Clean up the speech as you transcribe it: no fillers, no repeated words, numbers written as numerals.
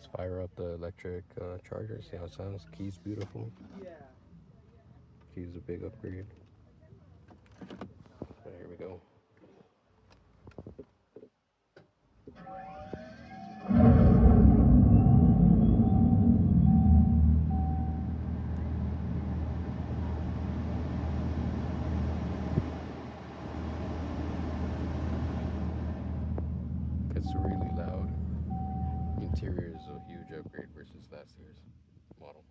Let's fire up the electric charger, see how it sounds. Key's beautiful. Key's a big upgrade. Right, here we go. It's really loud. Interior is a huge upgrade versus last year's model.